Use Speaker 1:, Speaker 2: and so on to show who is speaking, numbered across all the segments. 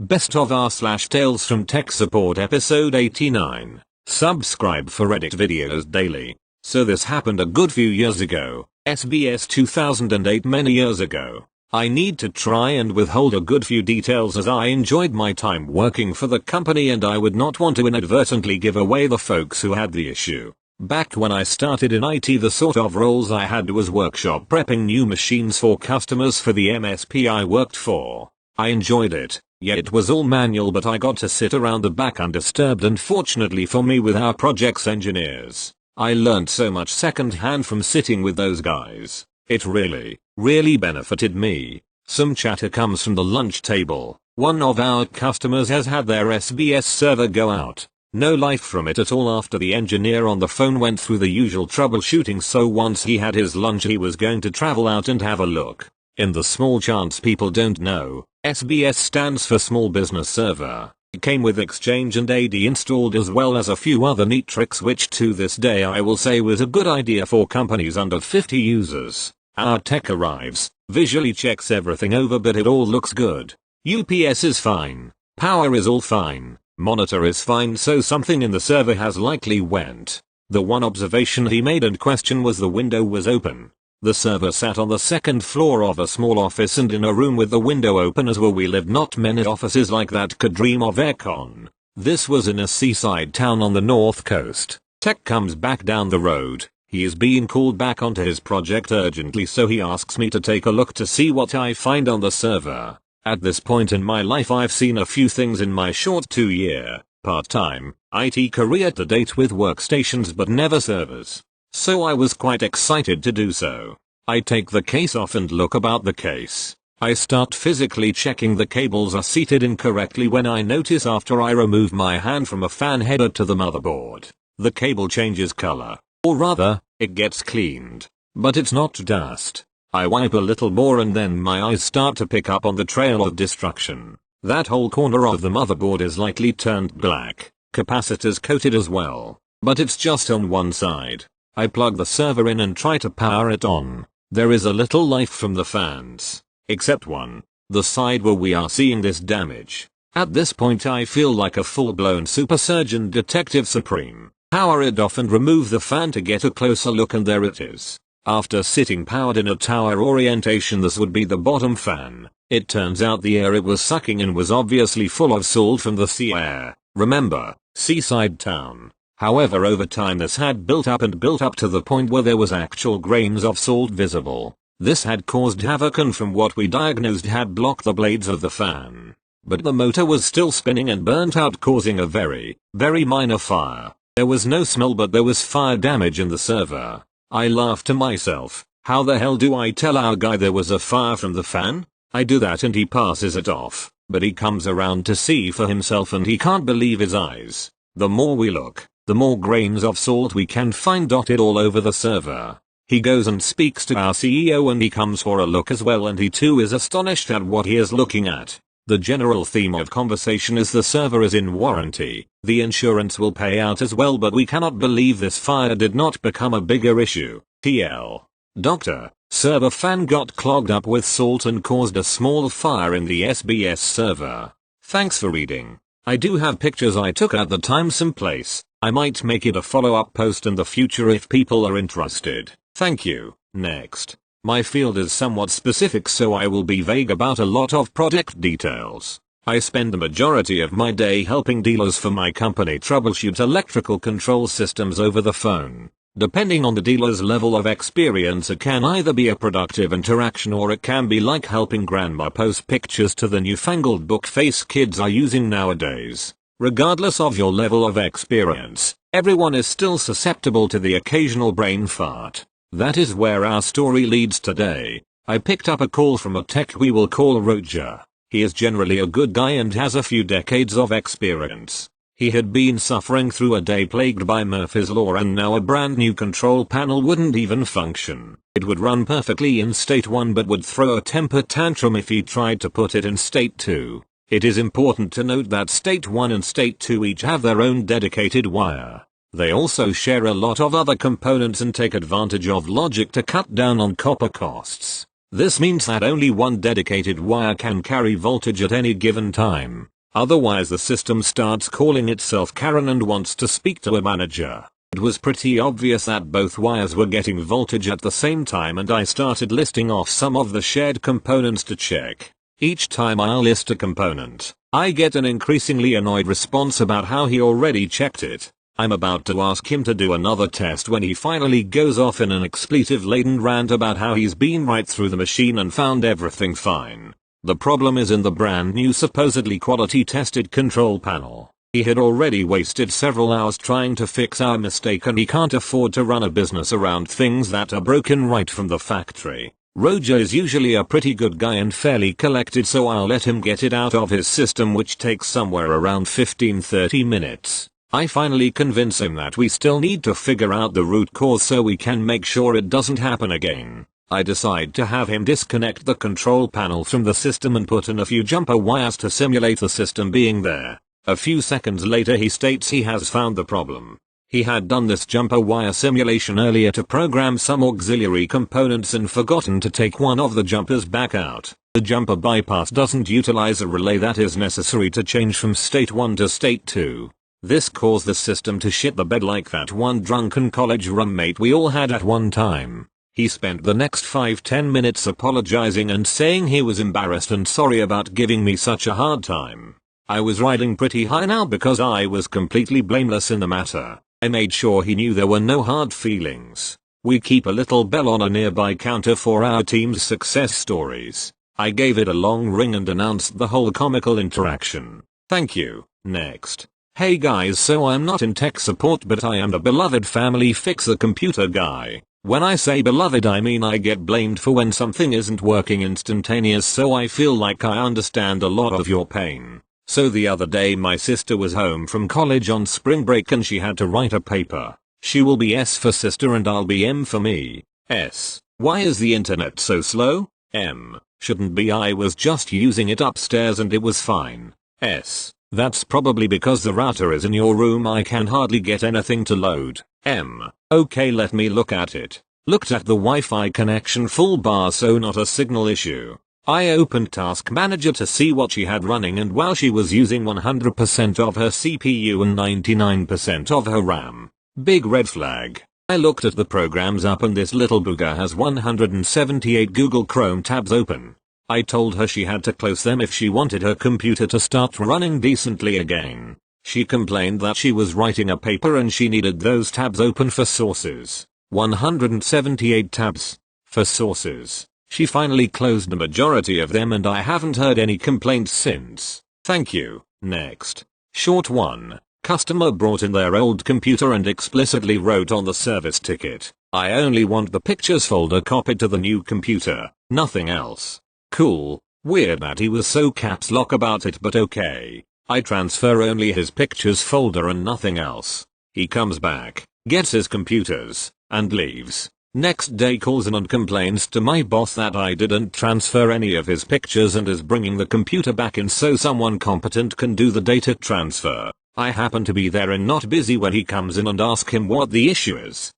Speaker 1: Best of r/Tales from Tech Support episode 89. Subscribe for Reddit videos daily. So this happened a good few years ago, SBS 2008 many years ago. I need to try and withhold a good few details as I enjoyed my time working for the company and I would not want to inadvertently give away the folks who had the issue. Back when I started in IT, the sort of roles I had was workshop prepping new machines for customers for the MSP I worked for. I enjoyed it. Yeah, it was all manual, but I got to sit around the back undisturbed, and fortunately for me with our project's engineers. I learned so much secondhand from sitting with those guys. It really benefited me. Some chatter comes from the lunch table. One of our customers has had their SBS server go out. No life from it at all after the engineer on the phone went through the usual troubleshooting, so once he had his lunch he was going to travel out and have a look. In the small chance people don't know, SBS stands for Small Business Server. It came with Exchange and AD installed as well as a few other neat tricks, which to this day I will say was a good idea for companies under 50 users. Our tech arrives, visually checks everything over, but it all looks good. UPS is fine. Power is all fine. Monitor is fine, so something in the server has likely went. The one observation he made and question was the window was open. The server sat on the second floor of a small office and in a room with the window open, as where we lived not many offices like that could dream of aircon. This was in a seaside town on the north coast. Tech comes back down the road. He is being called back onto his project urgently, so he asks me to take a look to see what I find on the server. At this point in my life I've seen a few things in my short 2-year, part-time, IT career to date with workstations but never servers. So I was quite excited to do so. I take the case off and look about the case. I start physically checking the cables are seated incorrectly when I notice after I remove my hand from a fan header to the motherboard, the cable changes color. Or rather, it gets cleaned. But it's not dust. I wipe a little more and then my eyes start to pick up on the trail of destruction. That whole corner of the motherboard is likely turned black. Capacitors coated as well. But it's just on one side. I plug the server in and try to power it on. There is a little life from the fans. Except one. The side where we are seeing this damage. At this point I feel like a full-blown super surgeon detective supreme. Power it off and remove the fan to get a closer look, and there it is. After sitting powered in a tower orientation, this would be the bottom fan. It turns out the air it was sucking in was obviously full of salt from the sea air. Remember, seaside town. However, over time this had built up to the point where there was actual grains of salt visible. This had caused havoc and from what we diagnosed had blocked the blades of the fan. But the motor was still spinning and burnt out, causing a very minor fire. There was no smell, but there was fire damage in the server. I laughed to myself, how the hell do I tell our guy there was a fire from the fan? I do that and he passes it off, but he comes around to see for himself and he can't believe his eyes. The more we look, the more grains of salt we can find dotted all over the server. He goes and speaks to our CEO and he comes for a look as well, and he too is astonished at what he is looking at. The general theme of conversation is the server is in warranty, the insurance will pay out as well, but we cannot believe this fire did not become a bigger issue. TL. Doctor, server fan got clogged up with salt and caused a small fire in the SBS server. Thanks for reading. I do have pictures I took at the time someplace. I might make it a follow-up post in the future if people are interested. Thank you. Next. My field is somewhat specific, so I will be vague about a lot of product details. I spend the majority of my day helping dealers for my company troubleshoot electrical control systems over the phone. Depending on the dealer's level of experience, it can either be a productive interaction or it can be like helping grandma post pictures to the newfangled book face kids are using nowadays. Regardless of your level of experience, everyone is still susceptible to the occasional brain fart. That is where our story leads today. I picked up a call from a tech we will call Roger. He is generally a good guy and has a few decades of experience. He had been suffering through a day plagued by Murphy's Law, and now a brand new control panel wouldn't even function. It would run perfectly in state 1 but would throw a temper tantrum if he tried to put it in state 2. It is important to note that state 1 and state 2 each have their own dedicated wire. They also share a lot of other components and take advantage of logic to cut down on copper costs. This means that only one dedicated wire can carry voltage at any given time. Otherwise the system starts calling itself Karen and wants to speak to a manager. It was pretty obvious that both wires were getting voltage at the same time, and I started listing off some of the shared components to check. Each time I list a component, I get an increasingly annoyed response about how he already checked it. I'm about to ask him to do another test when he finally goes off in an expletive-laden rant about how he's been right through the machine and found everything fine. The problem is in the brand new supposedly quality tested control panel. He had already wasted several hours trying to fix our mistake, and he can't afford to run a business around things that are broken right from the factory. Roger is usually a pretty good guy and fairly collected, so I'll let him get it out of his system, which takes somewhere around 15-30 minutes. I finally convince him that we still need to figure out the root cause so we can make sure it doesn't happen again. I decide to have him disconnect the control panel from the system and put in a few jumper wires to simulate the system being there. A few seconds later he states he has found the problem. He had done this jumper wire simulation earlier to program some auxiliary components and forgotten to take one of the jumpers back out. The jumper bypass doesn't utilize a relay that is necessary to change from state 1 to state 2. This caused the system to shit the bed like that one drunken college roommate we all had at one time. He spent the next 5-10 minutes apologizing and saying he was embarrassed and sorry about giving me such a hard time. I was riding pretty high now because I was completely blameless in the matter. I made sure he knew there were no hard feelings. We keep a little bell on a nearby counter for our team's success stories. I gave it a long ring and announced the whole comical interaction. Thank you. Next. Hey guys, so I'm not in tech support, but I am the beloved family fixer computer guy. When I say beloved, I mean I get blamed for when something isn't working instantaneous, so I feel like I understand a lot of your pain. So the other day my sister was home from college on spring break and she had to write a paper. She will be S for sister and I'll be M for me. S. Why is the internet so slow? M. Shouldn't be, I was just using it upstairs and it was fine. S. That's probably because the router is in your room, I can hardly get anything to load. M. Okay, let me look at it. Looked at the Wi-Fi connection full bar, so not a signal issue. I opened Task Manager to see what she had running, and while she was using 100% of her CPU and 99% of her RAM. Big red flag. I looked at the programs up and this little booger has 178 Google Chrome tabs open. I told her she had to close them if she wanted her computer to start running decently again. She complained that she was writing a paper and she needed those tabs open for sources. 178 tabs. For sources. She finally closed the majority of them and I haven't heard any complaints since. Thank you. Next. Short one. Customer brought in their old computer and explicitly wrote on the service ticket, "I only want the pictures folder copied to the new computer, nothing else." Cool. Weird that he was so caps lock about it, but okay. I transfer only his pictures folder and nothing else. He comes back, gets his computers, and leaves. Next day calls in and complains to my boss that I didn't transfer any of his pictures and is bringing the computer back in so someone competent can do the data transfer. I happen to be there and not busy when he comes in and ask him what the issue is.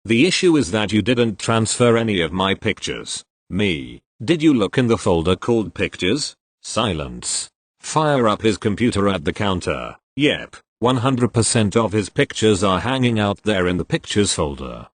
Speaker 1: The issue is that you didn't transfer any of my pictures. Me. Did you look in the folder called pictures? Silence. Fire up his computer at the counter. Yep, 100% of his pictures are hanging out there in the pictures folder.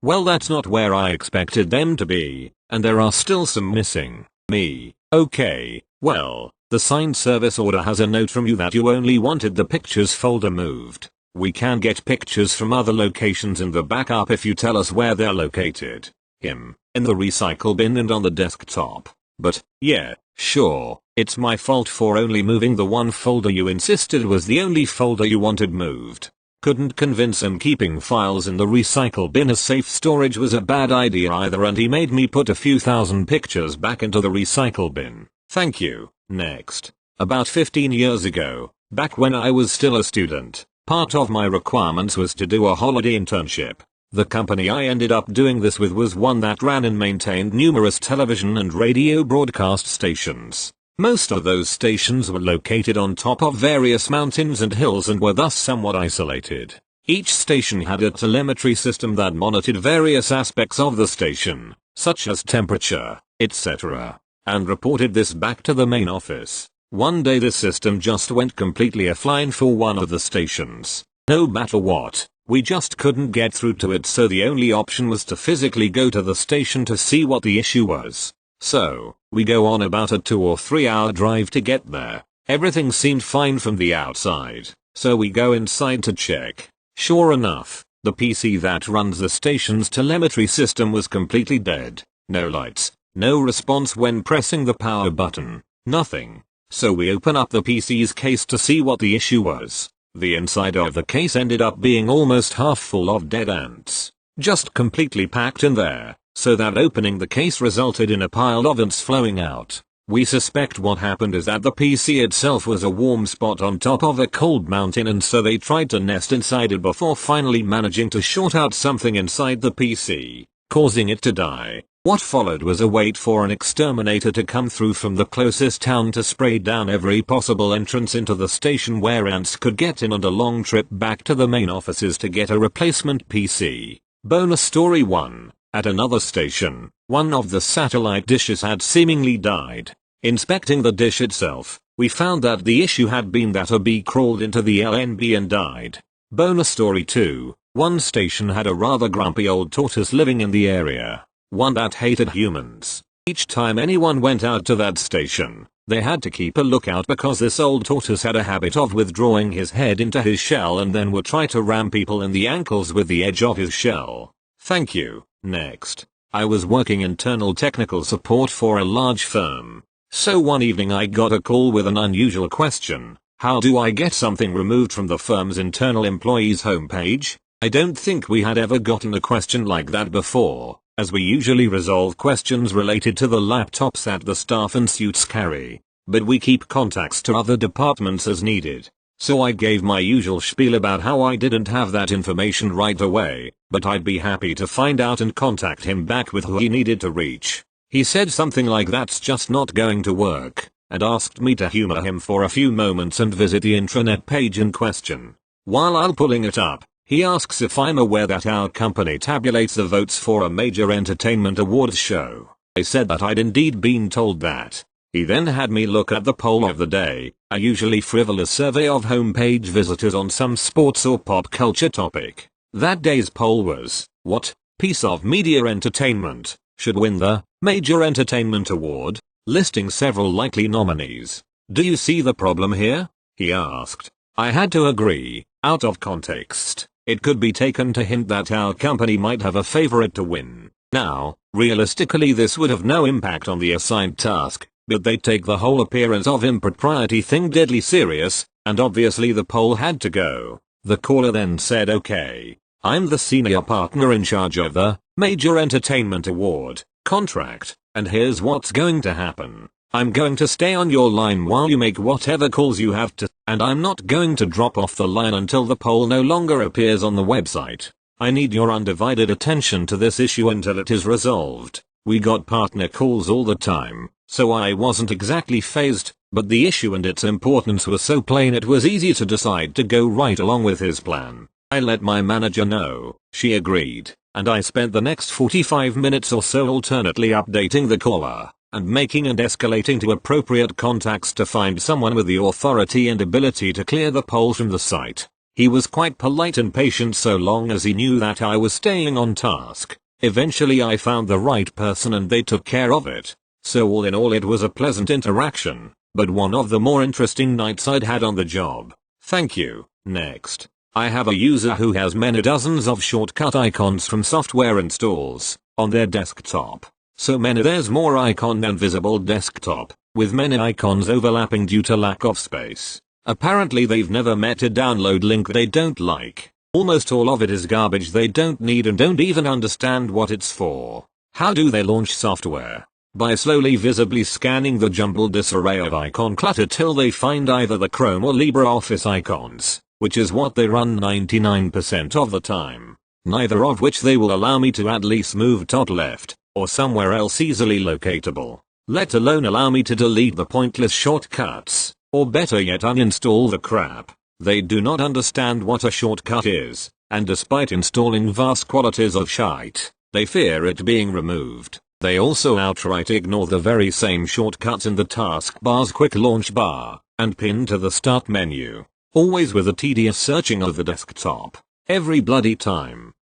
Speaker 1: Well, that's not where I expected them to be, and there are still some missing. Me. Okay, well, the signed service order has a note from you that you only wanted the pictures folder moved. We can get pictures from other locations in the backup if you tell us where they're located. In the recycle bin and on the desktop. But, yeah, sure, it's my fault for only moving the one folder you insisted was the only folder you wanted moved. Couldn't convince him keeping files in the recycle bin as safe storage was a bad idea either, and he made me put a few thousand pictures back into the recycle bin. Thank you. Next. About 15 years ago, back when I was still a student, part of my requirements was to do a holiday internship. The company I ended up doing this with was one that ran and maintained numerous television and radio broadcast stations. Most of those stations were located on top of various mountains and hills and were thus somewhat isolated. Each station had a telemetry system that monitored various aspects of the station. such as temperature, etc., and reported this back to the main office. One day the system just went completely offline for one of the stations. No matter what, we just couldn't get through to it, so the only option was to physically go to the station to see what the issue was. So, we go on about a 2 or 3 hour drive to get there. Everything seemed fine from the outside, so we go inside to check. Sure enough, the PC that runs the station's telemetry system was completely dead. No lights, no response when pressing the power button, nothing. So we open up the PC's case to see what the issue was. The inside of the case ended up being almost half full of dead ants. Just completely packed in there, so that opening the case resulted in a pile of ants flowing out. We suspect what happened is that the PC itself was a warm spot on top of a cold mountain, and so they tried to nest inside it before finally managing to short out something inside the PC, causing it to die. What followed was a wait for an exterminator to come through from the closest town to spray down every possible entrance into the station where ants could get in, and a long trip back to the main offices to get a replacement PC. Bonus story 1. At another station, one of the satellite dishes had seemingly died. Inspecting the dish itself, we found that the issue had been that a bee crawled into the LNB and died. Bonus story 2. One station had a rather grumpy old tortoise living in the area. One that hated humans. Each time anyone went out to that station, they had to keep a lookout because this old tortoise had a habit of withdrawing his head into his shell and then would try to ram people in the ankles with the edge of his shell. Thank you. Next. I was working internal technical support for a large firm. So one evening I got a call with an unusual question. How do I get something removed from the firm's internal employees homepage? I don't think we had ever gotten a question like that before, as we usually resolve questions related to the laptops that the staff and suits carry. But we keep contacts to other departments as needed. So I gave my usual spiel about how I didn't have that information right away, but I'd be happy to find out and contact him back with who he needed to reach. He said something like that's just not going to work, and asked me to humor him for a few moments and visit the intranet page in question. While I'm pulling it up, he asks if I'm aware that our company tabulates the votes for a major entertainment awards show. I said that I'd indeed been told that. He then had me look at the poll of the day, a usually frivolous survey of homepage visitors on some sports or pop culture topic. That day's poll was, what piece of media entertainment should win the Major Entertainment Award, listing several likely nominees. Do you see the problem here? He asked. I had to agree. Out of context, it could be taken to hint that our company might have a favorite to win. Now, realistically this would have no impact on the assigned task, but they take the whole appearance of impropriety thing deadly serious, and obviously the poll had to go. The caller then said, okay, I'm the senior partner in charge of the Major Entertainment Award contract, and here's what's going to happen. I'm going to stay on your line while you make whatever calls you have to, and I'm not going to drop off the line until the poll no longer appears on the website. I need your undivided attention to this issue until it is resolved. We got partner calls all the time, so I wasn't exactly fazed, but the issue and its importance were so plain it was easy to decide to go right along with his plan. I let my manager know, she agreed, and I spent the next 45 minutes or so alternately updating the caller and making and escalating to appropriate contacts to find someone with the authority and ability to clear the poll from the site. He was quite polite and patient so long as he knew that I was staying on task. Eventually I found the right person and they took care of it. So all in all it was a pleasant interaction, but one of the more interesting nights I'd had on the job. Thank you. Next. I have a user who has many dozens of shortcut icons from software installs on their desktop. So many there's more icon than visible desktop, with many icons overlapping due to lack of space. Apparently they've never met a download link they don't like. Almost all of it is garbage they don't need and don't even understand what it's for. How do they launch software? By slowly visibly scanning the jumbled disarray of icon clutter till they find either the Chrome or LibreOffice icons, which is what they run 99% of the time. Neither of which they will allow me to at least move top left, or somewhere else easily locatable, let alone allow me to delete the pointless shortcuts, or better yet uninstall the crap. They do not understand what a shortcut is, and despite installing vast quantities of shite, They fear it being removed. They also outright ignore the very same shortcuts in the taskbar's quick launch bar, and pin to the start menu. Always with a tedious searching of the desktop. Every bloody time.